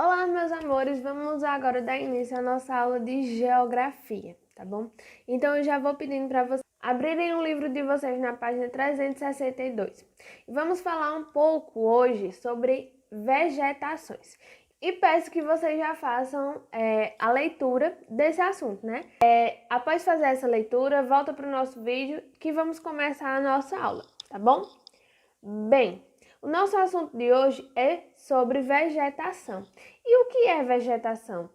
Olá, meus amores, vamos agora dar início à nossa aula de geografia, tá bom? Então eu já vou pedindo para vocês abrirem o livro de vocês na página 362. E vamos falar um pouco hoje sobre vegetações. E peço que vocês já façam a leitura desse assunto, né? Após fazer essa leitura, volta para o nosso vídeo que vamos começar a nossa aula, tá bom? Bem, o nosso assunto de hoje é sobre vegetação. E o que é vegetação?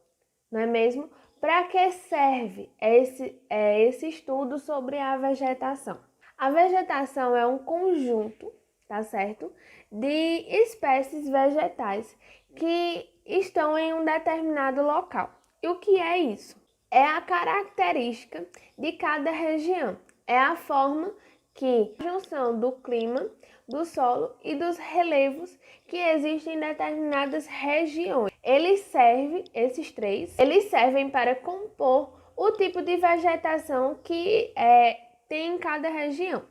Não é mesmo? Para que serve esse estudo sobre a vegetação? A vegetação é um conjunto, tá certo? De espécies vegetais que estão em um determinado local. E o que é isso? É a característica de cada região. É a forma que a junção do clima, do solo e dos relevos que existem em determinadas regiões. Esses três servem para compor o tipo de vegetação que tem em cada região.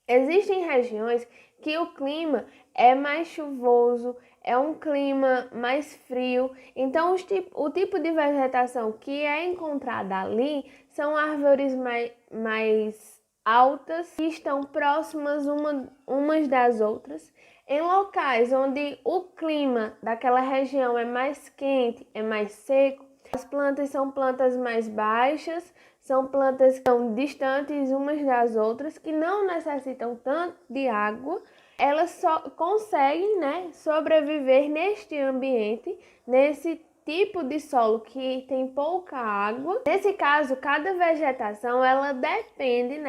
Existem regiões que o clima é mais chuvoso, é um clima mais frio, então o tipo de vegetação que é encontrada ali são árvores mais altas que estão próximas umas das outras, em locais onde o clima daquela região é mais quente, é mais seco. As plantas são plantas mais baixas, são plantas que estão distantes umas das outras, que não necessitam tanto de água. Elas só conseguem, sobreviver neste ambiente, nesse tipo de solo que tem pouca água. Nesse caso, cada vegetação ela depende,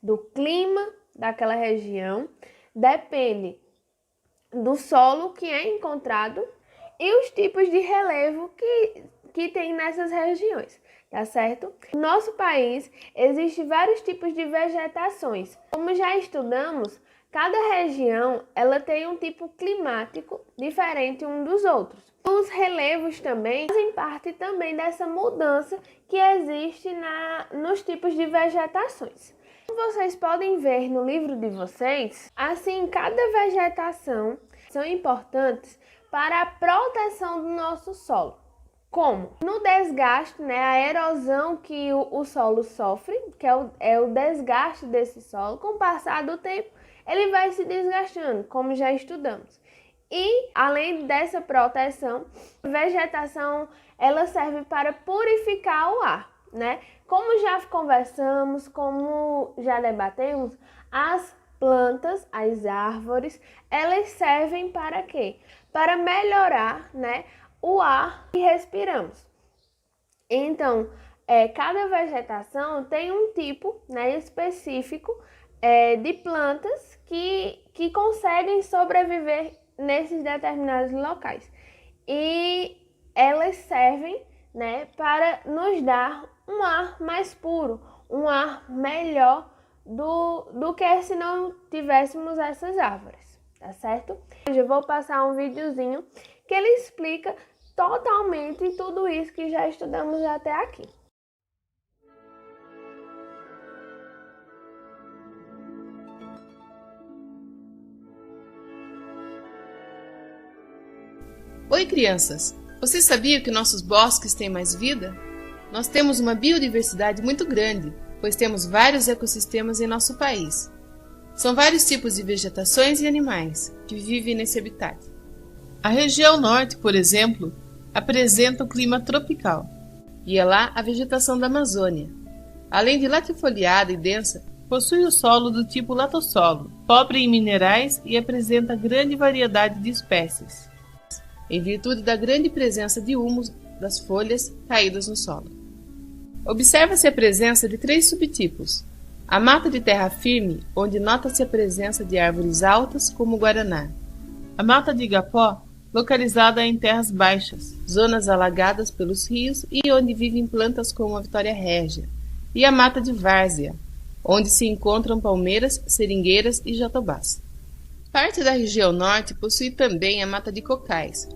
do clima daquela região, depende do solo que é encontrado e os tipos de relevo que tem nessas regiões, tá certo? No nosso país existem vários tipos de vegetações. Como já estudamos, cada região ela tem um tipo climático diferente um dos outros. Os relevos também fazem parte também dessa mudança que existe nos tipos de vegetações. Como vocês podem ver no livro de vocês, assim, cada vegetação são importantes para a proteção do nosso solo. Como? No desgaste, a erosão que o solo sofre, que é o desgaste desse solo, com o passar do tempo, ele vai se desgastando, como já estudamos. E, além dessa proteção, a vegetação ela serve para purificar o ar, Como já conversamos, como já debatemos, as plantas, as árvores, elas servem para quê? Para melhorar, o ar que respiramos. Então, cada vegetação tem um tipo, específico de plantas que conseguem sobreviver nesses determinados locais. E elas servem, para nos dar um ar mais puro, um ar melhor do que se não tivéssemos essas árvores, tá certo? Hoje eu vou passar um videozinho que ele explica totalmente tudo isso que já estudamos até aqui. Oi, crianças! Vocês sabiam que nossos bosques têm mais vida? Nós temos uma biodiversidade muito grande, pois temos vários ecossistemas em nosso país. São vários tipos de vegetações e animais que vivem nesse habitat. A região norte, por exemplo, apresenta um clima tropical, e é lá a vegetação da Amazônia. Além de latifoliada e densa, possui o solo do tipo latossolo, pobre em minerais e apresenta grande variedade de espécies, em virtude da grande presença de humus das folhas caídas no solo. Observa-se a presença de 3 subtipos: a mata de terra firme, onde nota-se a presença de árvores altas como o guaraná; a mata de igapó, localizada em terras baixas, zonas alagadas pelos rios e onde vivem plantas como a vitória régia; e a mata de várzea, onde se encontram palmeiras, seringueiras e jatobás. Parte da região norte possui também a mata de cocais,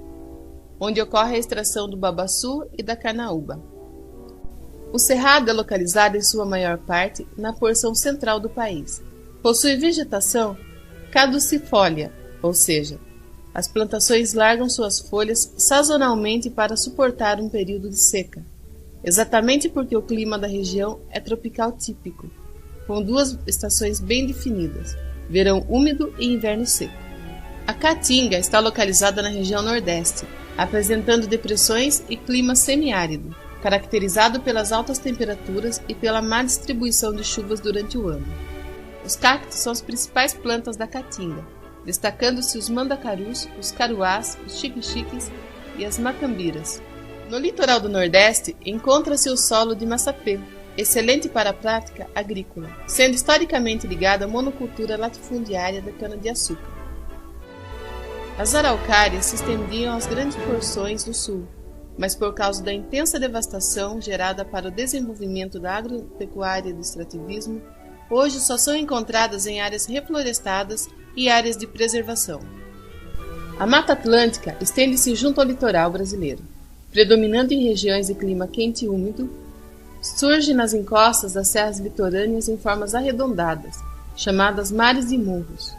onde ocorre a extração do babaçu e da carnaúba. O cerrado é localizado em sua maior parte na porção central do país. Possui vegetação caducifólia, ou seja, As plantações largam suas folhas sazonalmente para suportar um período de seca, exatamente porque o clima da região é tropical típico, com duas estações bem definidas, verão úmido e inverno seco. A Caatinga está localizada na região Nordeste, apresentando depressões e clima semiárido, caracterizado pelas altas temperaturas e pela má distribuição de chuvas durante o ano. Os cactos são as principais plantas da Caatinga, destacando-se os mandacarus, os caruás, os xique-xiques e as macambiras. No litoral do Nordeste encontra-se o solo de Massapê, excelente para a prática agrícola, sendo historicamente ligado à monocultura latifundiária da cana-de-açúcar. As araucárias se estendiam às grandes porções do sul, mas por causa da intensa devastação gerada para o desenvolvimento da agropecuária e do extrativismo, hoje só são encontradas em áreas reflorestadas e áreas de preservação. A Mata Atlântica estende-se junto ao litoral brasileiro, predominando em regiões de clima quente e úmido. Surge nas encostas das serras litorâneas em formas arredondadas, chamadas mares e morros.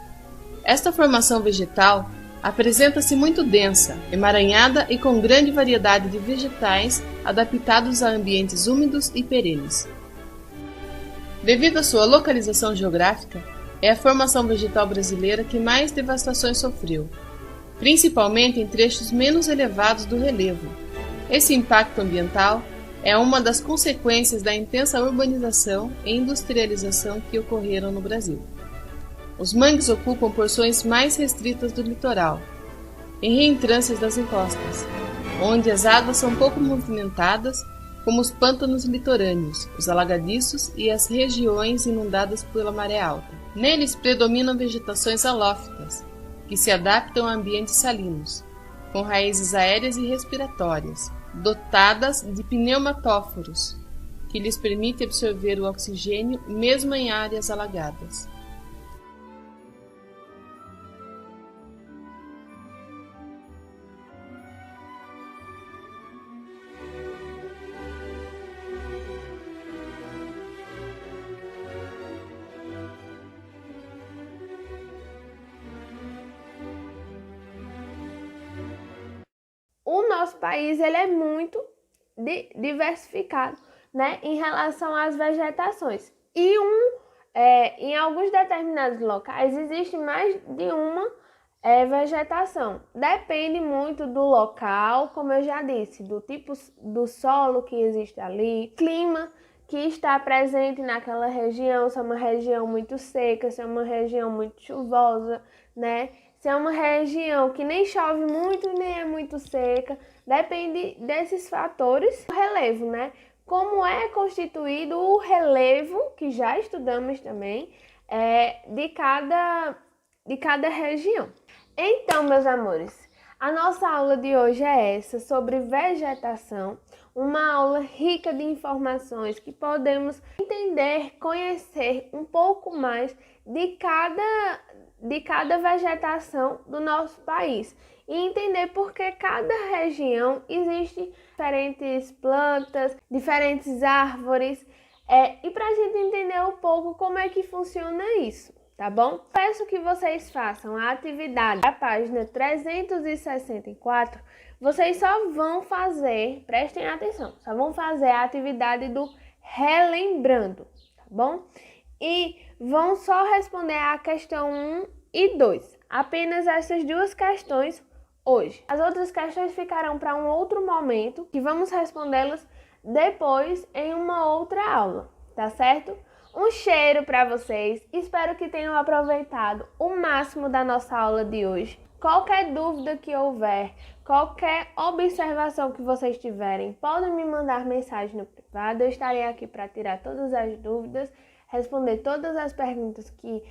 Esta formação vegetal apresenta-se muito densa, emaranhada e com grande variedade de vegetais adaptados a ambientes úmidos e perenes. Devido à sua localização geográfica, é a formação vegetal brasileira que mais devastações sofreu, principalmente em trechos menos elevados do relevo. Esse impacto ambiental é uma das consequências da intensa urbanização e industrialização que ocorreram no Brasil. Os mangues ocupam porções mais restritas do litoral, em reentrâncias das encostas, onde as águas são pouco movimentadas, como os pântanos litorâneos, os alagadiços e as regiões inundadas pela maré alta. Neles predominam vegetações halófitas, que se adaptam a ambientes salinos, com raízes aéreas e respiratórias, dotadas de pneumatóforos, que lhes permite absorver o oxigênio mesmo em áreas alagadas. O nosso país ele é muito diversificado, né, em relação às vegetações. E em alguns determinados locais existe mais de uma vegetação. Depende muito do local, como eu já disse, do tipo do solo que existe ali, clima que está presente naquela região, se é uma região muito seca, se é uma região muito chuvosa, né? Se é uma região que nem chove muito nem é muito seca, depende desses fatores. O relevo, né? Como é constituído o relevo, que já estudamos também, de cada região. Então, meus amores, a nossa aula de hoje é essa, sobre vegetação, uma aula rica de informações que podemos entender, conhecer um pouco mais de cada vegetação do nosso país e entender por que cada região existe diferentes plantas, diferentes árvores e para a gente entender um pouco como é que funciona isso, tá bom? Peço que vocês façam a atividade da página 364. Vocês só vão fazer, prestem atenção, só vão fazer a atividade do relembrando, tá bom? E vão só responder a questão 1 e 2. Apenas essas duas questões hoje. As outras questões ficarão para um outro momento, que vamos respondê-las depois em uma outra aula, tá certo? Um cheiro para vocês. Espero que tenham aproveitado o máximo da nossa aula de hoje. Qualquer dúvida que houver, qualquer observação que vocês tiverem, podem me mandar mensagem no privado. Eu estarei aqui para tirar todas as dúvidas, responder todas as perguntas que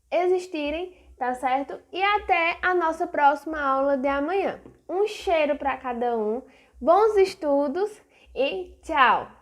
existirem, tá certo? E até a nossa próxima aula de amanhã. Um cheiro para cada um, bons estudos e tchau!